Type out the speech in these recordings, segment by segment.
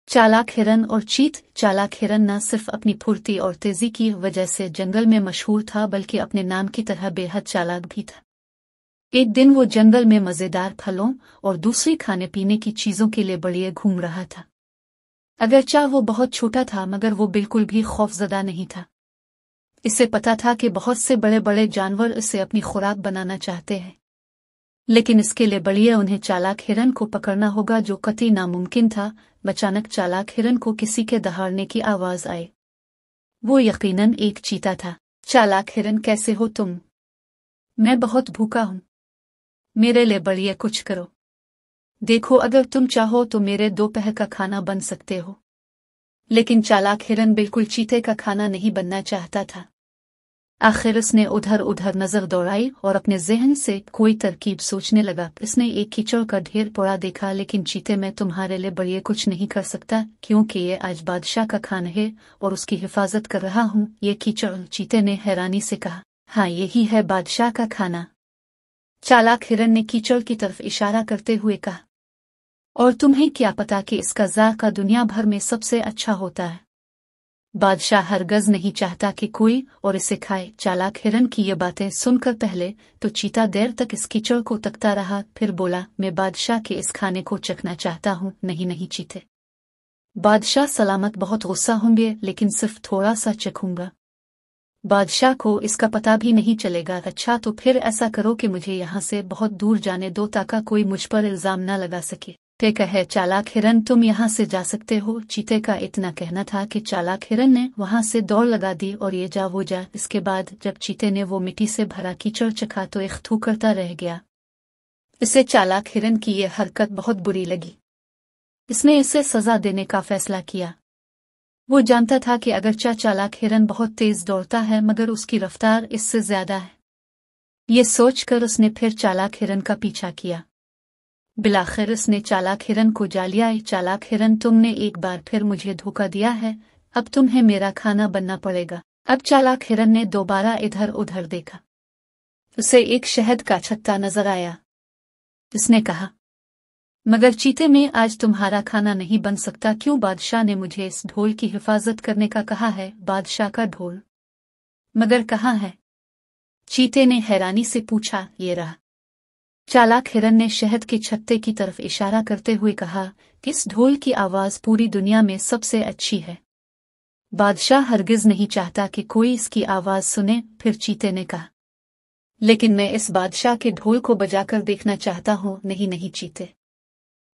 चालाक हिरन और चीत। चालाक हिरन न सिर्फ अपनी फुर्ती और तेजी की वजह से जंगल में मशहूर था, बल्कि अपने नाम की तरह बेहद चालाक भी था। एक दिन वो जंगल में मजेदार फलों और दूसरी खाने पीने की चीजों के लिए बढ़िया घूम रहा था। अगरचा वो बहुत छोटा था, मगर वो बिल्कुल भी खौफजदा नहीं था। इसे पता था कि बहुत से बड़े बड़े जानवर इसे अपनी खुराक बनाना चाहते हैं, लेकिन इसके लिए बढ़िया उन्हें चालाक हिरन को पकड़ना होगा, जो कतई नामुमकिन था। अचानक चालाक हिरन को किसी के दहाड़ने की आवाज आई। वो यकीनन एक चीता था। चालाक हिरन, कैसे हो तुम? मैं बहुत भूखा हूं, मेरे लिए बढ़िया कुछ करो। देखो, अगर तुम चाहो तो मेरे दोपहर का खाना बन सकते हो। लेकिन चालाक हिरन बिल्कुल चीते का खाना नहीं बनना चाहता था। आखिर उसने उधर उधर नजर दौड़ाई और अपने जहन से कोई तरकीब सोचने लगा। इसने एक कीचड़ का ढेर पड़ा देखा, लेकिन चीते, मैं तुम्हारे लिए बढ़िया कुछ नहीं कर सकता, क्योंकि ये आज बादशाह का खाना है और उसकी हिफाजत कर रहा हूँ। ये कीचड़, चीते ने हैरानी से कहा। हाँ, यही है बादशाह का खाना। चालाक हिरन ने कीचड़ की तरफ इशारा करते हुए कहा। और तुम्हें क्या पता कि इसका जायका दुनिया भर में सबसे अच्छा होता है। बादशाह हरगज नहीं चाहता कि कोई और इसे खाए। चालाक हिरन की ये बातें सुनकर पहले तो चीता देर तक इस कीचड़ को तकता रहा, फिर बोला, मैं बादशाह के इस खाने को चखना चाहता हूँ। नहीं नहीं चीते, बादशाह सलामत बहुत गुस्सा होंगे, लेकिन सिर्फ थोड़ा सा चखूंगा। बादशाह को इसका पता भी नहीं चलेगा। अच्छा, तो फिर ऐसा करो कि मुझे यहाँ से बहुत दूर जाने दो, ताकि कोई मुझ पर इल्जाम न लगा सके। ठीक है चालाक हिरन, तुम यहाँ से जा सकते हो। चीते का इतना कहना था कि चालाक हिरन ने वहां से दौड़ लगा दी और ये जा वो जा। इसके बाद जब चीते ने वो मिट्टी से भरा कीचड़ चखा तो एक थू करता रह गया। इसे चालाक हिरन की ये हरकत बहुत बुरी लगी। इसने इसे सजा देने का फैसला किया। वो जानता था कि अगरचा चालाक हिरन बहुत तेज दौड़ता है, मगर उसकी रफ्तार इससे ज्यादा है। ये सोचकर उसने फिर चालाक हिरन का पीछा किया। बिलाखिर उसने चालाक हिरन को जा लिया। चालाक हिरन, तुमने एक बार फिर मुझे धोखा दिया है, अब तुम्हें मेरा खाना बनना पड़ेगा। अब चालाक हिरन ने दोबारा इधर उधर देखा। उसे एक शहद का छत्ता नजर आया। उसने कहा, मगर चीते, में आज तुम्हारा खाना नहीं बन सकता। क्यों? बादशाह ने मुझे इस ढोल की हिफाजत करने का कहा है। बादशाह का ढोल? मगर कहाँ है? चीते ने हैरानी से पूछा। ये रहा। चालाक हिरन ने शहद के छत्ते की तरफ इशारा करते हुए कहा, इस ढोल की आवाज पूरी दुनिया में सबसे अच्छी है। बादशाह हरगिज नहीं चाहता कि कोई इसकी आवाज सुने। फिर चीते ने कहा, लेकिन मैं इस बादशाह के ढोल को बजाकर देखना चाहता हूँ। नहीं नहीं चीते,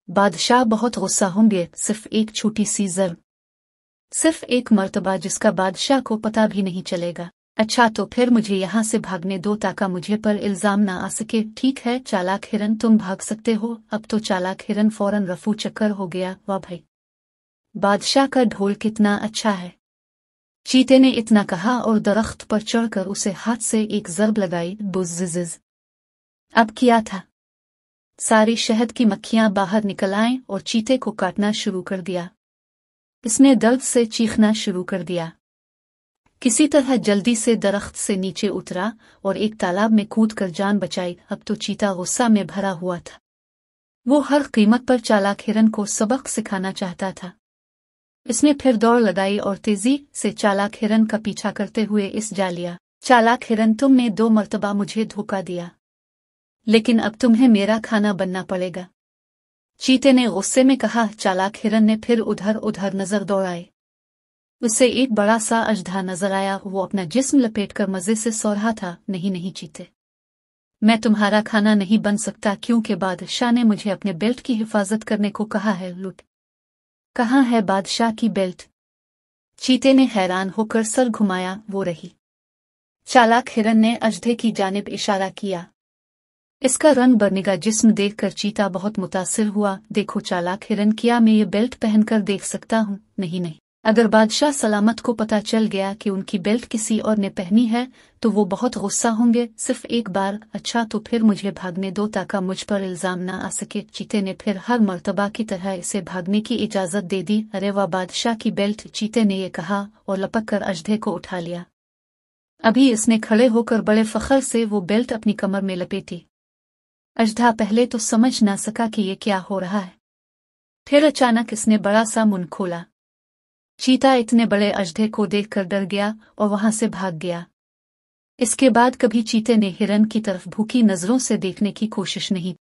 बादशाह बहुत गुस्सा होंगे। सिर्फ एक छोटी सी जर, सिर्फ एक मर्तबा, जिसका बादशाह को पता भी नहीं चलेगा। अच्छा, तो फिर मुझे यहाँ से भागने दो, ताकि मुझे पर इल्जाम ना आ सके। ठीक है चालाक हिरन, तुम भाग सकते हो। अब तो चालाक हिरन फौरन रफू चक्कर हो गया। वाह भाई, बादशाह का ढोल कितना अच्छा है। चीते ने इतना कहा और दरख्त पर चढ़कर उसे हाथ से एक जरब लगाई। बुज़्ज़। अब क्या था? सारी शहद की मक्खियां बाहर निकल आईं और चीते को काटना शुरू कर दिया। इसने दर्द से चीखना शुरू कर दिया। किसी तरह जल्दी से दरख्त से नीचे उतरा और एक तालाब में कूदकर जान बचाई। अब तो चीता गुस्सा में भरा हुआ था। वो हर कीमत पर चालाक हिरन को सबक सिखाना चाहता था। इसने फिर दौड़ लगाई और तेजी से चालाक हिरन का पीछा करते हुए इस जा लिया। चालाक हिरन, तुमने 2 मर्तबा मुझे धोखा दिया, लेकिन अब तुम्हें मेरा खाना बनना पड़ेगा। चीते ने गुस्से में कहा। चालाक हिरन ने फिर उधर उधर नजर दौड़ाई। उसे एक बड़ा सा अजधा नजर आया। वो अपना जिस्म लपेटकर मजे से सो रहा था। नहीं नहीं चीते, मैं तुम्हारा खाना नहीं बन सकता, क्योंकि बादशाह ने मुझे अपने बेल्ट की हिफाजत करने को कहा है। लुट, कहाँ है बादशाह की बेल्ट? चीते ने हैरान होकर सर घुमाया। वो रही। चालाक हिरन ने अजधे की जानिब इशारा किया। इसका रंग बरनिगा जिस्म देखकर चीता बहुत मुतासिर हुआ। देखो चालाक हिरन, क्या मैं ये बेल्ट पहनकर देख सकता हूँ? नहीं नहीं, अगर बादशाह सलामत को पता चल गया कि उनकी बेल्ट किसी और ने पहनी है तो वो बहुत गुस्सा होंगे। सिर्फ एक बार। अच्छा, तो फिर मुझे भागने दो, ताकि मुझ पर इल्जाम ना आ सके। चीते ने फिर हर मर्तबा की तरह इसे भागने की इजाजत दे दी। अरे वाह, बादशाह की बेल्ट! चीते ने यह कहा और लपक कर अजधे को उठा लिया। अभी इसने खड़े होकर बड़े फख्र से वो बेल्ट अपनी कमर में लपेटी। अजधा पहले तो समझ ना सका कि ये क्या हो रहा है। फिर अचानक इसने बड़ा सा मुंह खोला। चीता इतने बड़े अजडे को देखकर डर गया और वहां से भाग गया। इसके बाद कभी चीते ने हिरन की तरफ भूखी नजरों से देखने की कोशिश नहीं